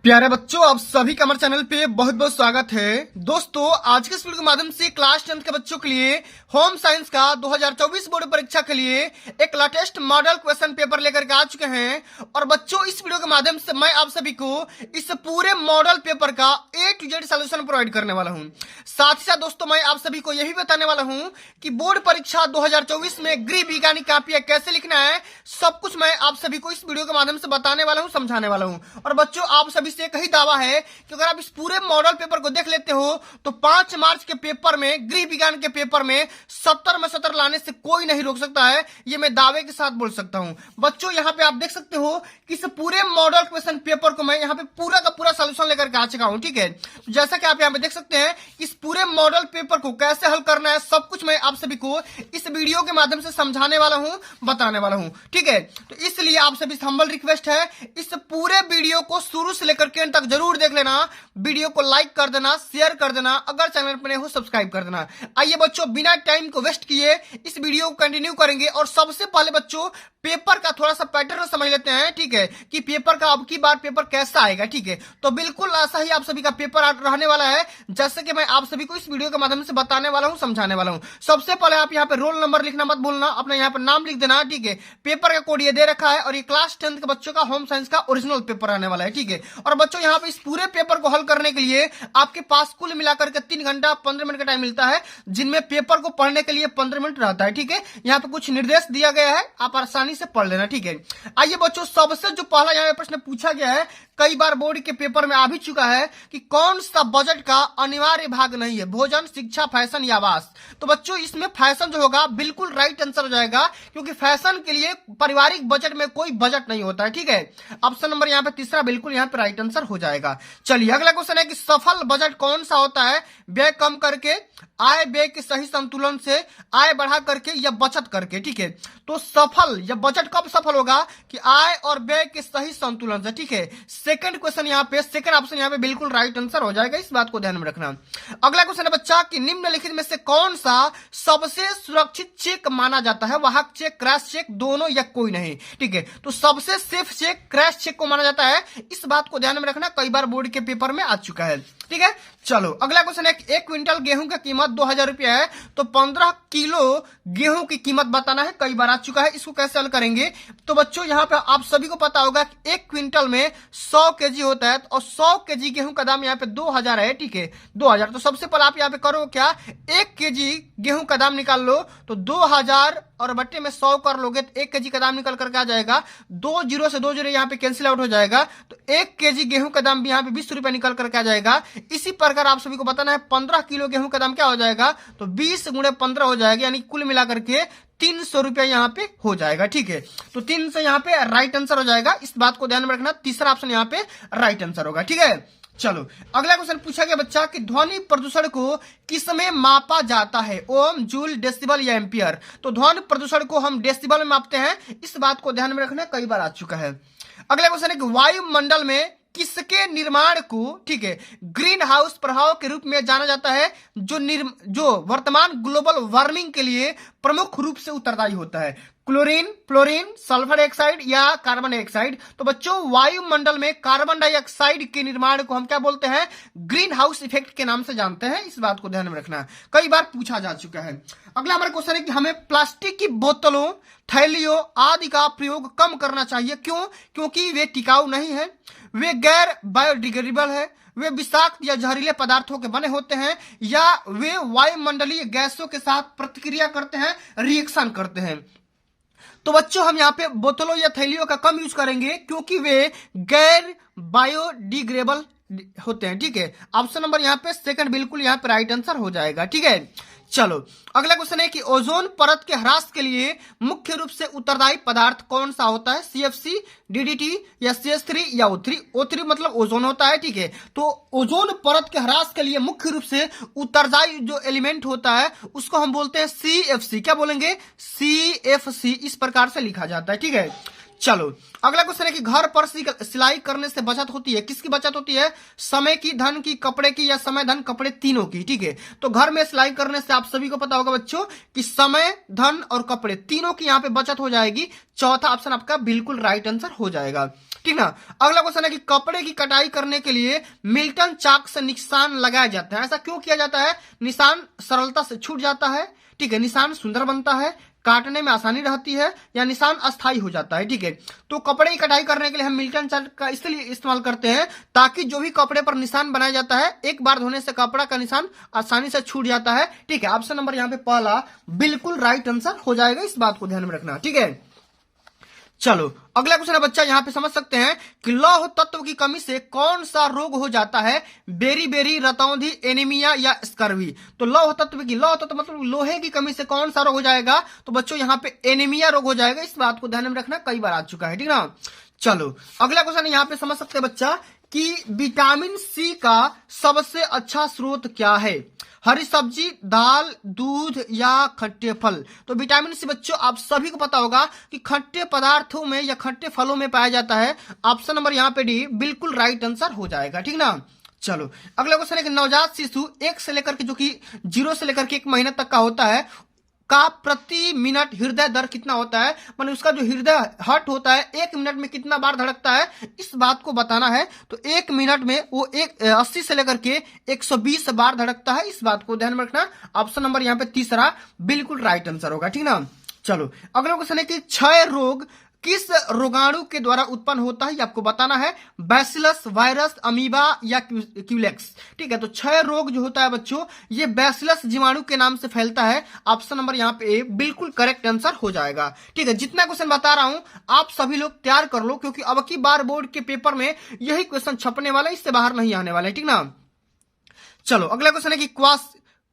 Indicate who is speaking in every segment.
Speaker 1: प्यारे बच्चों, आप सभी का हमारे चैनल पे बहुत बहुत स्वागत है। दोस्तों, आज के इस वीडियो के माध्यम से क्लास 10 के बच्चों के लिए होम साइंस का 2024 बोर्ड परीक्षा के लिए एक लेटेस्ट मॉडल क्वेश्चन पेपर लेकर के आ चुके हैं। और बच्चों, इस वीडियो के माध्यम से मैं आप सभी को इस पूरे मॉडल पेपर का A to Z solution provide करने वाला हूँ। साथ ही साथ दोस्तों, मैं आप सभी को यही बताने वाला हूँ कि बोर्ड परीक्षा 2024 में गृह विज्ञान कापियां कैसे लिखना है, सब कुछ मैं आप सभी को इस वीडियो के माध्यम से बताने वाला हूँ, समझाने वाला हूँ। और बच्चों, आप सभी से एक ही दावा है कि अगर आप इस पूरे मॉडल पेपर को देख लेते हो तो 5 मार्च के पेपर में, गृह विज्ञान के पेपर में 70 में 70 लाने से कोई नहीं रोक सकता है। ये मैं दावे के साथ बोल सकता हूं। बच्चों, यहां पे आप देख सकते हो कि इस पूरे मॉडल क्वेश्चन पेपर को मैं यहां पे पूरा का पूरा सॉल्यूशन लेकर के आ चुका हूं। ठीक है, तो जैसा कि आप यहां पे देख सकते हैं, इस पूरे मॉडल पेपर को कैसे हल करना है, सब कुछ मैं आप सभी को इस वीडियो के माध्यम से समझाने वाला हूं, बताने वाला हूं। ठीक है, तो इसलिए आप सभी से हम्बल रिक्वेस्ट है, इस पूरे वीडियो को शुरू से लेकर के अंत तक जरूर देख लेना। वीडियो को लाइक कर देना, शेयर कर देना, अगर चैनल पर नए हो सब्सक्राइब कर देना। आइए बच्चों, बिना टाइम को वेस्ट किए इस वीडियो को कंटिन्यू करेंगे। और सबसे पहले बच्चों, पेपर का थोड़ा सा पैटर्न समझ लेते हैं। ठीक है, कि पेपर का अब की बार पेपर कैसा आएगा। ठीक है, तो बिल्कुल ऐसा ही आप सभी का पेपर रहने वाला है, जैसे कि मैं आप सभी को इस वीडियो के माध्यम से बताने वाला हूं, समझाने वाला हूं। सबसे पहले आप यहाँ पे रोल नंबर लिखना मत भूलना, अपना यहाँ पे नाम लिख देना। ठीक है, पेपर का कोड ये दे रखा है और ये क्लास 10 के बच्चों का होम साइंस का ओरिजिनल पेपर आने वाला है। ठीक है, और बच्चों, यहाँ पे इस पूरे पेपर को हल करने के लिए आपके पास कुल मिलाकर के 3 घंटा 15 मिनट का टाइम मिलता है, जिनमें पेपर को पढ़ने के लिए 15 मिनट रहता है। ठीक है, यहाँ पे कुछ निर्देश दिया गया है, आप आसानी से पढ़ लेना। ठीक है, आइए बच्चों, सबसे जो पहला यहाँ पे प्रश्न पूछा गया है, कई बार बोर्ड के पेपर में आ भी चुका है कि कौन सा बजट का अनिवार्य भाग नहीं है, भोजन, शिक्षा, फैशन या आवास। तो बच्चों, इसमें फैशन जो होगा बिल्कुल राइट आंसर हो जाएगा, क्योंकि फैशन के लिए पारिवारिक बजट में कोई बजट नहीं होता है। ठीक है, ऑप्शन नंबर यहाँ पे तीसरा बिल्कुल यहाँ पे राइट आंसर हो जाएगा। चलिए, अगला क्वेश्चन है कि सफल बजट कौन सा होता है, व्यय कम करके, आय व्यय के सही संतुलन से, आय बढ़ा करके या बचत करके। ठीक है, तो सफल या बजट कब सफल होगा कि आय और व्यय के सही संतुलन से। ठीक है, सेकंड क्वेश्चन यहाँ पे, सेकंड ऑप्शन यहाँ पे बिल्कुल राइट आंसर हो जाएगा, इस बात को ध्यान में रखना। अगला क्वेश्चन है बच्चा कि निम्नलिखित में से कौन सा सबसे सुरक्षित चेक माना जाता है, वाहक चेक, क्रैश चेक, दोनों या कोई नहीं। ठीक है, तो सबसे सेफ चेक क्रैश चेक को माना जाता है, इस बात को ध्यान में रखना, कई बार बोर्ड के पेपर में आ चुका है। ठीक है, चलो अगला क्वेश्चन है, 1 क्विंटल गेहूं की कीमत 2000 रुपया है, तो 15 किलो गेहूं की कीमत बताना है, कई बार आ चुका है। इसको कैसे हल करेंगे, तो बच्चों, यहाँ पे आप सभी को पता होगा कि 1 क्विंटल में 100 केजी होता है, और 100 केजी गेहूं का दाम यहाँ पे 2000 है। ठीक है, 2000, तो सबसे पहले आप यहाँ पे करो क्या, 1 केजी गेहूं का दाम निकाल लो, तो 2000 और बट्टे में 100 कर लोगे तो 1 केजी का दाम निकल करके आ जाएगा। 2 जीरो से 2 जीरो यहाँ पे कैंसिल आउट हो जाएगा, तो 1 केजी गेहूं का दाम भी यहाँ पे 20 रुपए निकल करके आ जाएगा। इसी प्रकार आप सभी को बताना है 15 किलो गेहूं का दाम क्या हो जाएगा, तो 20 गुणे 15 हो जाएगा, यानी कुल मिलाकर के 300 रुपया यहाँ पे हो जाएगा। ठीक है, तो 300 यहाँ पे राइट आंसर हो जाएगा, इस बात को ध्यान में रखना, तीसरा ऑप्शन यहाँ पे राइट आंसर होगा। ठीक है, चलो अगला क्वेश्चन पूछा गया बच्चा कि ध्वनि प्रदूषण को किसमें मापा जाता है, ओम, जूल, डेसिबल या एम्पियर। तो ध्वनि प्रदूषण को हम डेसिबल में मापते हैं, इस बात को ध्यान में रखना, कई बार आ चुका है। अगला क्वेश्चन है कि वायुमंडल में किसके निर्माण को, ठीक है, ग्रीन हाउस प्रभाव के रूप में जाना जाता है, जो वर्तमान ग्लोबल वार्मिंग के लिए प्रमुख रूप से उत्तरदायी होता है, क्लोरीन, फ्लोरीन, सल्फर डाइऑक्साइड या कार्बन डाइऑक्साइड। तो बच्चों, वायुमंडल में कार्बन डाइऑक्साइड के निर्माण को हम क्या बोलते हैं, ग्रीन हाउस इफेक्ट के नाम से जानते हैं, इस बात को ध्यान में रखना, कई बार पूछा जा चुका है। अगला हमारा क्वेश्चन है कि हमें प्लास्टिक की बोतलों, थैलियों आदि का प्रयोग कम करना चाहिए, क्यों, क्योंकि वे टिकाऊ नहीं है, वे गैर बायोडिग्रेडेबल है, वे विषाक्त या जहरीले पदार्थों के बने होते हैं, या वे वायुमंडलीय गैसों के साथ प्रतिक्रिया करते हैं, रिएक्शन करते हैं। तो बच्चों, हम यहाँ पे बोतलों या थैलियों का कम यूज करेंगे, क्योंकि वे गैर बायोडिग्रेडेबल होते हैं। ठीक है, ऑप्शन नंबर यहाँ पे सेकंड बिल्कुल यहाँ पे राइट आंसर हो जाएगा। ठीक है, चलो अगला क्वेश्चन है कि ओजोन परत के ह्रास के लिए मुख्य रूप से उत्तरदायी पदार्थ कौन सा होता है, CFC, DDT या CH3 या O3। O3 मतलब ओजोन होता है। ठीक है, तो ओजोन परत के ह्रास के लिए मुख्य रूप से उत्तरदायी जो एलिमेंट होता है उसको हम बोलते हैं CFC। क्या बोलेंगे, CFC, इस प्रकार से लिखा जाता है। ठीक है, चलो अगला क्वेश्चन है कि घर पर सिलाई करने से बचत होती है, किसकी बचत होती है, समय की, धन की, कपड़े की या समय, धन, कपड़े तीनों की। ठीक है, तो घर में सिलाई करने से आप सभी को पता होगा बच्चों कि समय, धन और कपड़े तीनों की यहाँ पे बचत हो जाएगी, चौथा ऑप्शन आपका बिल्कुल राइट आंसर हो जाएगा। ठीक ना। अगला क्वेश्चन है कि कपड़े की कटाई करने के लिए मिल्टन चाक से निशान लगाया जाता है, ऐसा क्यों किया जाता है? निशान सरलता से छूट जाता है, ठीक है, निशान सुंदर बनता है, काटने में आसानी रहती है, या निशान अस्थायी हो जाता है, ठीक है। तो कपड़े की कटाई करने के लिए हम मिल्टन चाक का इसलिए इस्तेमाल करते हैं ताकि जो भी कपड़े पर निशान बनाया जाता है एक बार धोने से कपड़ा का निशान आसानी से छूट जाता है, ठीक है। ऑप्शन नंबर यहाँ पे पहला बिल्कुल राइट आंसर हो जाएगा, इस बात को ध्यान में रखना, ठीक है। चलो अगला क्वेश्चन है बच्चा, यहाँ पे समझ सकते हैं कि लौह तत्व की कमी से कौन सा रोग हो जाता है? बेरी बेरी, रतौंधी, एनीमिया या स्कर्वी। तो लौह तत्व मतलब लोहे की कमी से कौन सा रोग हो जाएगा? तो बच्चों यहाँ पे एनीमिया रोग हो जाएगा, इस बात को ध्यान में रखना, कई बार आ चुका है, ठीक ना। चलो अगला क्वेश्चन यहाँ पे समझ सकते हैं बच्चा कि विटामिन सी का सबसे अच्छा स्रोत क्या है? हरी सब्जी, दाल, दूध या खट्टे फल। तो विटामिन सी बच्चों आप सभी को पता होगा कि खट्टे पदार्थों में या खट्टे फलों में पाया जाता है। ऑप्शन नंबर यहाँ पे डी बिल्कुल राइट आंसर हो जाएगा, ठीक ना। चलो अगला क्वेश्चन है कि नवजात शिशु 1 से लेकर के जो कि 0 से लेकर के 1 महीना तक का होता है का प्रति मिनट हृदय दर कितना होता है? माने उसका जो हृदय हट होता है 1 मिनट में कितना बार धड़कता है, इस बात को बताना है। तो 1 मिनट में वो 80 से लेकर के 120 बार धड़कता है, इस बात को ध्यान में रखना। ऑप्शन नंबर यहाँ पे तीसरा बिल्कुल राइट आंसर होगा, ठीक ना। चलो अगला क्वेश्चन है कि क्षय रोग किस रोगाणु के द्वारा उत्पन्न होता है, ये आपको बताना है। बैसिलस, वायरस, अमीबा या क्यूलेक्स, ठीक है। तो क्षय रोग जो होता है बच्चों ये बैसिलस जीवाणु के नाम से फैलता है। ऑप्शन नंबर यहाँ पे बिल्कुल करेक्ट आंसर हो जाएगा, ठीक है। जितना क्वेश्चन बता रहा हूं आप सभी लोग तैयार कर लो, क्योंकि अब की बार बोर्ड के पेपर में यही क्वेश्चन छपने वाला है, इससे बाहर नहीं आने वाला है, ठीक ना। चलो अगला क्वेश्चन है कि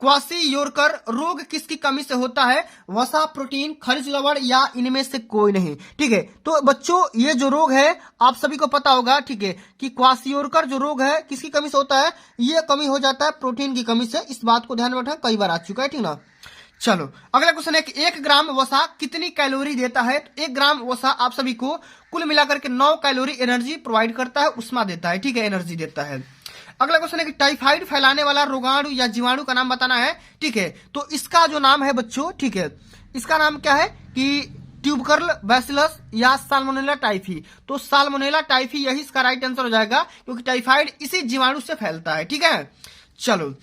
Speaker 1: क्वासियोरकर रोग किसकी कमी से होता है? वसा, प्रोटीन, खनिज लवण या इनमें से कोई नहीं, ठीक है। तो बच्चों ये जो रोग है आप सभी को पता होगा, ठीक है, कि क्वासियोरकर जो रोग है किसकी कमी से होता है? ये कमी हो जाता है प्रोटीन की कमी से, इस बात को ध्यान में रखना, कई बार आ चुका है, ठीक ना। चलो अगला क्वेश्चन है कि 1 ग्राम वसा कितनी कैलोरी देता है? तो 1 ग्राम वसा आप सभी को कुल मिलाकर के 9 कैलोरी एनर्जी प्रोवाइड करता है, उष्मा देता है, ठीक है, एनर्जी देता है। अगला क्वेश्चन है कि टाइफाइड फैलाने वाला रोगाणु या जीवाणु का नाम बताना है, ठीक है। तो इसका जो नाम है बच्चों, ठीक है, इसका नाम क्या है कि ट्यूबरकल बैसिलस या साल्मोनेला टाइफी। तो साल्मोनेला टाइफी यही इसका राइट आंसर हो जाएगा, क्योंकि टाइफाइड इसी जीवाणु से फैलता है, ठीक है। चलो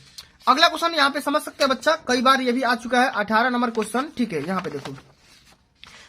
Speaker 1: अगला क्वेश्चन यहाँ पे समझ सकते हैं बच्चा, कई बार ये भी आ चुका है, 18 नंबर क्वेश्चन, ठीक है। यहाँ पे देखो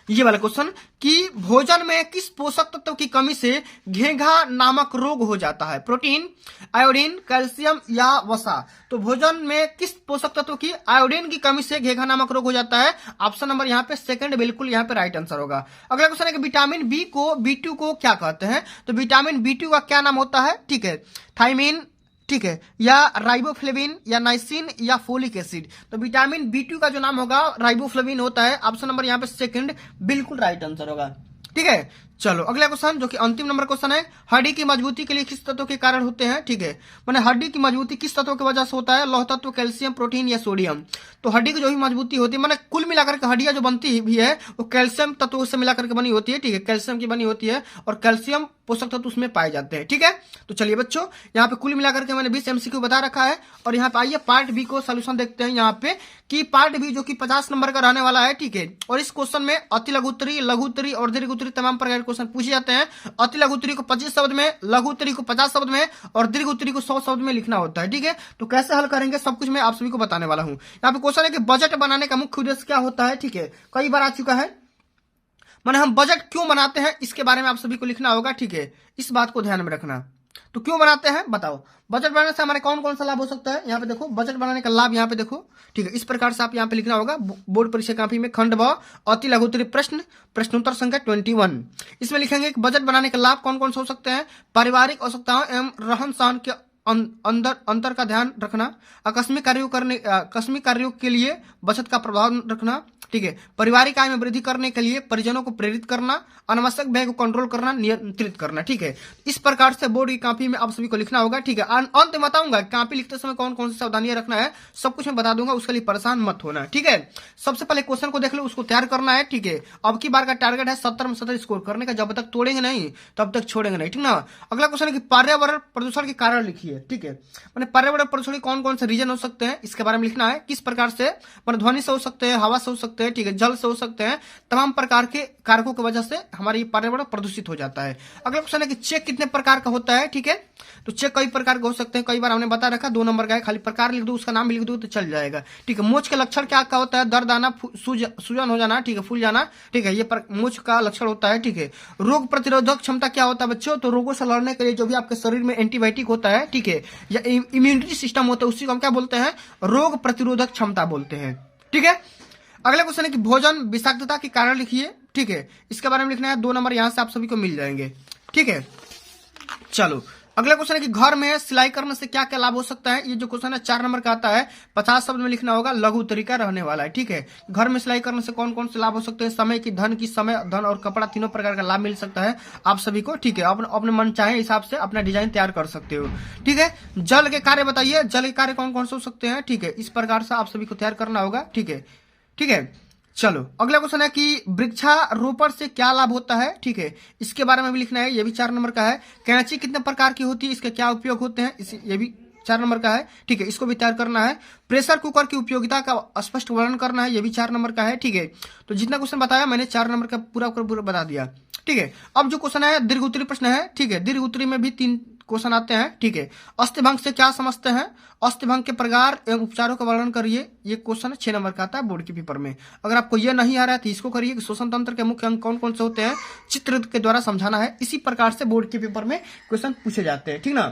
Speaker 1: ये वाला क्वेश्चन कि भोजन में किस पोषक तत्व की कमी से घेंघा नामक रोग हो जाता है? प्रोटीन, आयोडीन, कैल्शियम या वसा। तो भोजन में किस पोषक तत्व की आयोडीन की कमी से घेंघा नामक रोग हो जाता है? ऑप्शन नंबर यहाँ पे सेकंड बिल्कुल यहाँ पे राइट आंसर होगा। अगला क्वेश्चन है कि विटामिन B2 को क्या कहते हैं? तो विटामिन B2 का क्या नाम होता है? ठीक है, थायमीन, ठीक है, या राइबोफ्लेविन या नाइसिन या फोलिक एसिड। तो विटामिन B2 का जो नाम होगा राइबोफ्लेविन होता है। ऑप्शन नंबर यहाँ पे सेकंड बिल्कुल राइट आंसर होगा, ठीक है। चलो अगला क्वेश्चन जो कि अंतिम नंबर क्वेश्चन है, हड्डी की मजबूती के लिए किस तत्व के कारण होते हैं? ठीक है, माने हड्डी की मजबूती किस तत्व की वजह से होता है? लौह तत्व, कैल्शियम, प्रोटीन या सोडियम। तो हड्डी की जो भी मजबूती होती है, माने कुल मिलाकर के हड्डियां जो बनती भी है वो कैल्शियम तत्व से मिलाकर के बनी होती है, ठीक है, कैल्शियम की बनी होती है और कैल्शियम पोषक तत्व उसमें पाए जाते हैं, ठीक है। तो चलिए बच्चों यहाँ पे कुल मिलाकर के मैंने 20 MCQ बता रखा है और यहाँ पे आइए पार्ट बी को सोल्यूशन देखते हैं। यहाँ पे कि पार्ट बी जो कि 50 नंबर का रहने वाला है, ठीक है। और इस क्वेश्चन में अति लघुत्तरी, लघुत्तरी और दीर्घोत्तरी तमाम प्रकार के क्वेश्चन पूछे जाते हैं। अति लघुत्तरी को 25 शब्द में, लघुत्तरी को 50 शब्द में और दीर्घोत्तरी को 100 शब्द में लिखना होता है, ठीक है। तो कैसे हल करेंगे सब कुछ मैं आप सभी को बताने वाला हूँ। यहाँ पे क्वेश्चन है कि बजट बनाने का मुख्य उद्देश्य क्या होता है? ठीक है, कई बार आ चुका है, माने हम बजट क्यों बनाते हैं इसके बारे में आप सभी को लिखना होगा, ठीक है। इस बात को ध्यान में रखना। तो क्यों बनाते हैं बताओ, बजट बनाने से हमारे कौन कौन सा लाभ हो सकता है? यहाँ पे देखो बजट बनाने का लाभ, यहाँ पे देखो, ठीक है। इस प्रकार से आप यहाँ पे लिखना होगा बोर्ड परीक्षा काफी में खंड व अति लघुत्तरी प्रश्न प्रश्नोत्तर संख्या 21। इसमें लिखेंगे कि बजट बनाने का लाभ कौन कौन से हो सकते हैं? पारिवारिक आवश्यकताओं एवं रहन सहन के अंतर का ध्यान रखना, आकस्मिक कार्यों के लिए बचत का प्रभाव रखना, ठीक है, पारिवारिक आय में वृद्धि करने के लिए परिजनों को प्रेरित करना, अनावश्यक व्यय को कंट्रोल करना, नियंत्रित करना, ठीक है। इस प्रकार से बोर्ड की कॉपी में आप सभी को लिखना होगा, ठीक है। अंत में बताऊंगा कॉपी लिखते समय कौन कौन सी सावधानियां रखना है, सब कुछ मैं बता दूंगा, उसके लिए परेशान मत होना, ठीक है। सबसे पहले क्वेश्चन को देख लो, उसको तैयार करना है, ठीक है। अब की बार का टारगेट है 70 में 70 स्कोर करने का, जब तक तोड़ेंगे नहीं तब तक छोड़ेंगे नहीं, ठीक ना। अगला क्वेश्चन है कि पर्यावरण प्रदूषण के कारण लिखिए। ठीक है। मैंने पर्यावरण प्रदूषण कौन कौन से रीजन हो सकते हैं इसके बारे में लिखना है, किस प्रकार से, मैंने ध्वनि से हो सकते हैं, हवा से हो सकते हैं, ठीक है, जल से हो सकते हैं, तमाम प्रकार के कारकों की वजह से हमारी पर्यावरण प्रदूषित हो जाता है। अगला क्वेश्चन है कि चेक कितने प्रकार का होता है, ठीक है, तो चेक कई प्रकार के हो सकते हैं, कई बार हमने बता रखा 2 नंबर का है, खाली प्रकार लिख दो, उसका नाम भी लिख दो तो चल जाएगा, ठीक है। मोच के लक्षण क्या क्या होता है, दर्द आना, सूजन हो जाना, ठीक है, फूल जाना, ठीक है, ये मोच का लक्षण होता है, ठीक है। रोग प्रतिरोधक क्षमता क्या होता है बच्चों, तो रोगों से लड़ने के लिए जो भी आपके शरीर में एंटीबायोटिक होता है, ठीक है, या इम्यूनिटी सिस्टम होता है, उसी को हम क्या बोलते हैं, रोग प्रतिरोधक क्षमता बोलते हैं, ठीक है। अगला क्वेश्चन है कि भोजन विषाक्तता के कारण लिखिए, ठीक है, इसके बारे में लिखना है, 2 नंबर यहां से आप सभी को मिल जाएंगे, ठीक है। चलो अगला क्वेश्चन है कि घर में सिलाई करने से क्या क्या लाभ हो सकता है, ये जो क्वेश्चन है 4 नंबर का आता है, 50 शब्द में लिखना होगा, लघु तरीका रहने वाला है, ठीक है। घर में सिलाई करने से कौन कौन से लाभ हो सकते हैं, समय की, धन और कपड़ा तीनों प्रकार का लाभ मिल सकता है आप सभी को, ठीक है। अपने मन चाहे हिसाब से अपना डिजाइन तैयार कर सकते हो, ठीक है। जल के कार्य बताइए, जल के कार्य कौन कौन से हो सकते हैं, ठीक है, इस प्रकार से आप सभी को तैयार करना होगा, ठीक है, ठीक है। चलो अगला क्वेश्चन है कि वृक्षारोपण से क्या लाभ होता है, ठीक है, इसके बारे में भी लिखना है, ये भी 4 नंबर का है। कैंची कितने प्रकार की होती है, इसके क्या उपयोग होते हैं, ये भी 4 नंबर का है, ठीक है, इसको भी तैयार करना है। प्रेशर कुकर की उपयोगिता का स्पष्ट वर्णन करना है, ये भी 4 नंबर का है, ठीक है। तो जितना क्वेश्चन बताया मैंने 4 नंबर का पूरा बता दिया, ठीक है। अब जो क्वेश्चन है दीर्घ उत्तरी प्रश्न है, ठीक है, दीर्घ उत्तरी में भी 3 क्वेश्चन आते हैं, ठीक है। अस्थिभंग से क्या समझते हैं, अस्थिभंग के प्रकार एवं उपचारों का वर्णन करिए, ये क्वेश्चन 6 नंबर का आता है बोर्ड के पेपर में। अगर आपको ये नहीं आ रहा है तो इसको करिए कि श्वसन तंत्र के मुख्य अंग कौन कौन से होते हैं, चित्र के द्वारा समझाना है, इसी प्रकार से बोर्ड के पेपर में क्वेश्चन पूछे जाते हैं, ठीक ना।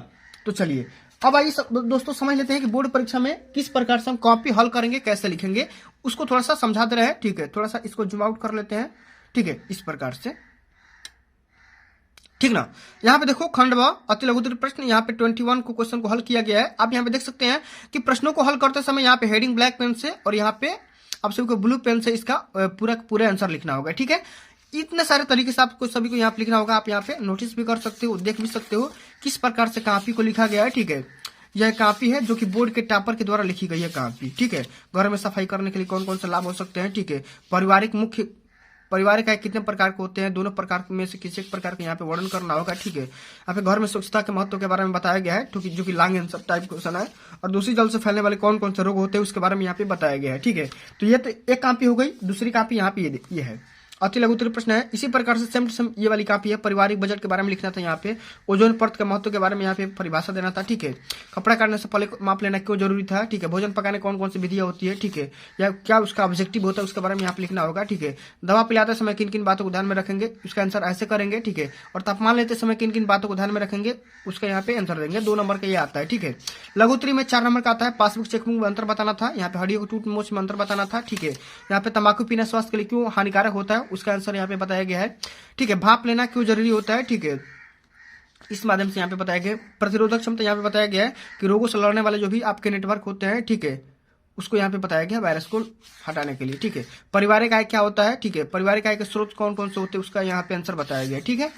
Speaker 1: तो चलिए अब आइए दोस्तों समझ लेते हैं कि बोर्ड परीक्षा में किस प्रकार से हम कॉपी हल करेंगे, कैसे लिखेंगे, उसको थोड़ा सा समझा दे रहे हैं, ठीक है। थोड़ा सा इसको जूम आउट कर लेते हैं, ठीक है, इस प्रकार से, ठीक ना। यहाँ पे देखो खंड व अति लघु उत्तरीय प्रश्न, यहाँ पे 21 को क्वेश्चन को हल किया गया है। आप यहाँ पे देख सकते हैं कि प्रश्नों को हल करते समय यहाँ पे हेडिंग ब्लैक पेन से और यहाँ पे आप सभी को ब्लू पेन से इसका पूरे आंसर लिखना होगा, ठीक है। इतने सारे तरीके से आपको सभी को यहाँ पे लिखना होगा, आप यहाँ पे नोटिस भी कर सकते हो, देख भी सकते हो किस प्रकार से कॉपी को लिखा गया है, ठीक है। यह कॉपी है जो कि बोर्ड के टॉपर के द्वारा लिखी गई है कॉपी, ठीक है। घर में सफाई करने के लिए कौन कौन से लाभ हो सकते हैं, ठीक है। पारिवारिक आय कितने प्रकार के होते हैं, दोनों प्रकार में से किसी एक प्रकार के यहाँ पे वर्णन करना होगा, ठीक है। यहाँ पे घर में स्वच्छता के महत्व के बारे में बताया गया है, जो कि लॉन्ग आंसर टाइप क्वेश्चन है। और दूसरी जल से फैलने वाले कौन कौन से रोग होते हैं उसके बारे में यहाँ पे बताया गया है, ठीक है। तो ये तो एक कॉपी हो गई, दूसरी कॉपी यहाँ पे ये है, अति लघु उत्तरीय प्रश्न है। इसी प्रकार से सेम टू सेम ये वाली कॉपी है, पारिवारिक बजट के बारे में लिखना था, यहाँ पे ओजोन परत के महत्व के बारे में यहाँ पे परिभाषा देना था, ठीक है। कपड़ा काटने से पहले माप लेना क्यों जरूरी था, ठीक है। भोजन पकाने कौन कौन सी विधियां होती है, ठीक है, या क्या उसका ऑब्जेक्टिव होता है उसके बारे में यहाँ पे लिखना होगा, ठीक है। दवा पिलाते समय किन किन बातों को ध्यान में रखेंगे, उसका आंसर ऐसे करेंगे, ठीक है। और तापमान लेते समय किन किन बातों को ध्यान में रखेंगे, उसका यहाँ पे आंसर देंगे, 2 नंबर का ये आता है, ठीक है। लघु उत्तरीय में 4 नंबर का आता है, पासबुक चेकबुक में अंतर बताना था, यहाँ पे हड्डियों को टूट मोच में अंतर बताना था, ठीक है। यहाँ पे तंबाकू पीना स्वास्थ्य के लिए क्यों हानिकारक होता है, उसका आंसर यहाँ पे बताया गया है, ठीक है। भाप लेना क्यों जरूरी होता है, ठीक है, इस माध्यम से यहाँ पे बताया गया। प्रतिरोधक क्षमता यहाँ पे बताया गया है कि रोगों से लड़ने वाले जो भी आपके नेटवर्क होते हैं, ठीक है, उसको यहाँ पे बताया गया वायरस को हटाने के लिए, ठीक है। पारिवारिक आय क्या होता है, ठीक है, पारिवारिक आय के स्रोत कौन कौन से होते हैं उसका यहाँ पे आंसर बताया गया, ठीक है।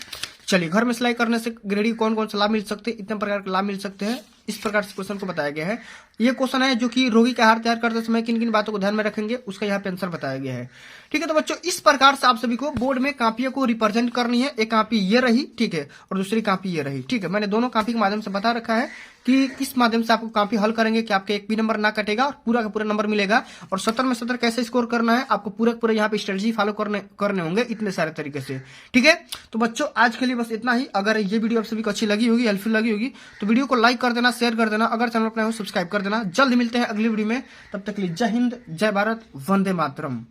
Speaker 1: चलिए घर में सिलाई करने से गृहिणी कौन कौन से लाभ मिल सकते हैं, इतने प्रकार के लाभ मिल सकते हैं, इस प्रकार से क्वेश्चन को बताया गया है। ये क्वेश्चन है जो कि रोगी का आहार तैयार करते समय किन किन बातों को ध्यान में रखेंगे उसका यहाँ पे आंसर बताया गया है, ठीक है। तो बच्चों इस प्रकार से आप सभी को बोर्ड में कॉपियों को रिप्रेजेंट करनी है, एक कॉपी ये रही, ठीक है, और दूसरी कॉपी ये रही, ठीक है। मैंने दोनों कॉपी के माध्यम से बता रखा है कि किस माध्यम से आपको कॉपी हल करेंगे कि आपके एक भी नंबर ना कटेगा और पूरा का पूरा नंबर मिलेगा, और 70 में 70 कैसे स्कोर करना है आपको पूरा यहाँ पे स्ट्रेटजी फॉलो करने होंगे इतने सारे तरीके से, ठीक है। तो बच्चों आज के लिए बस इतना ही। अगर ये वीडियो आप सभी को अच्छी लगी होगी, हेल्पफुल लगी होगी, तो वीडियो को लाइक कर देना, शेयर कर देना, अगर चैनल पर नए हो सब्सक्राइब कर देना। जल्द मिलते हैं अगली वीडियो में, तब तक के लिए जय हिंद, जय भारत, वंदे मातरम।